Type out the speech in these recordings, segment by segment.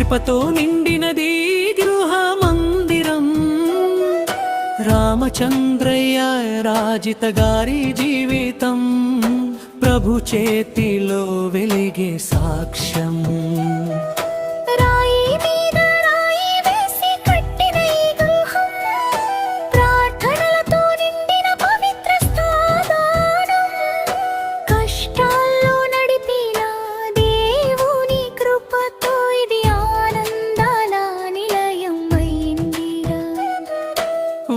కృపతో నిండినది గృహ మందిరం. రామచంద్రయ్య రాజిత గారి జీవితం ప్రభు చేతిలో వెలిగే సాక్ష్యం.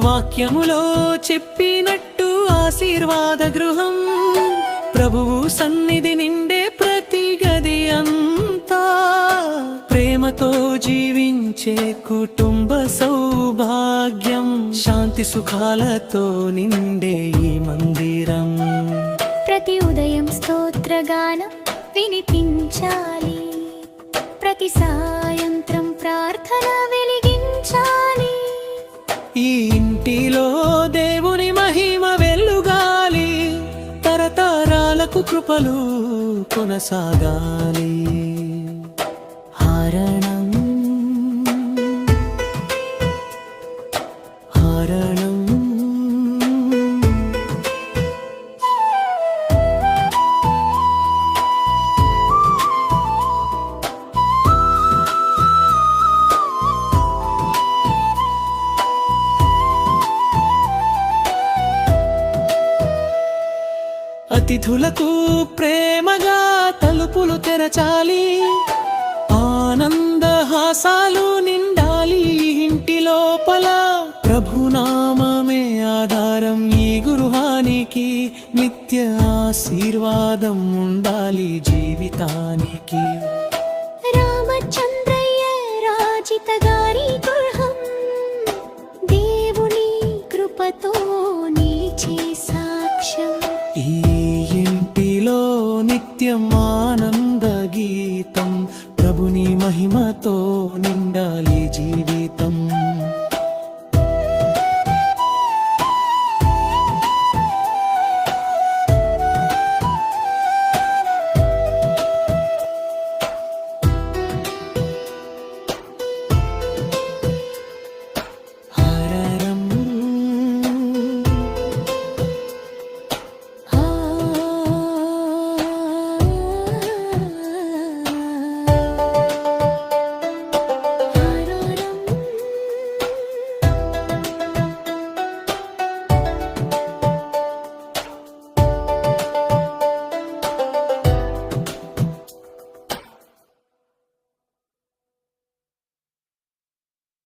వాక్యములో చెప్పినట్టు ఆశీర్వాద గృహం, ప్రభువు సన్నిధి నిండే ప్రతి గది అంతా. ప్రేమతో జీవించే కుటుంబ సౌభాగ్యం, శాంతి సుఖాలతో నిండే ఈ మందిరం. ప్రతి ఉదయం స్తోత్రగానం వినిపించాలి, ప్రతి సాయంత్రం ప్రార్థన వెలిగించాలి. ఈ ఇంటిలో దేవుని మహిమ వెలుగాలి, తరతరాలకు కృపలు కొనసాగాలి. హరణం హరణం అతిథులకు ప్రేమగా తలుపులు తెరచాలి, ఆనందహాసాలు నిండాలి ఇంటి లోపల. ప్రభునామమే ఆధారం ఈ గృహానికి, నిత్య ఆశీర్వాదం ఉండాలి జీవితానికి. రామచంద్రయ్య రాజిత గారి గృహం దేవుని కృపతో నిలిచే సాక్ష్యం. ఈ ఇంటిలో నిత్యం ఆనంద గీతం, ప్రభుని మహిమతో నిండాలి జీవితం.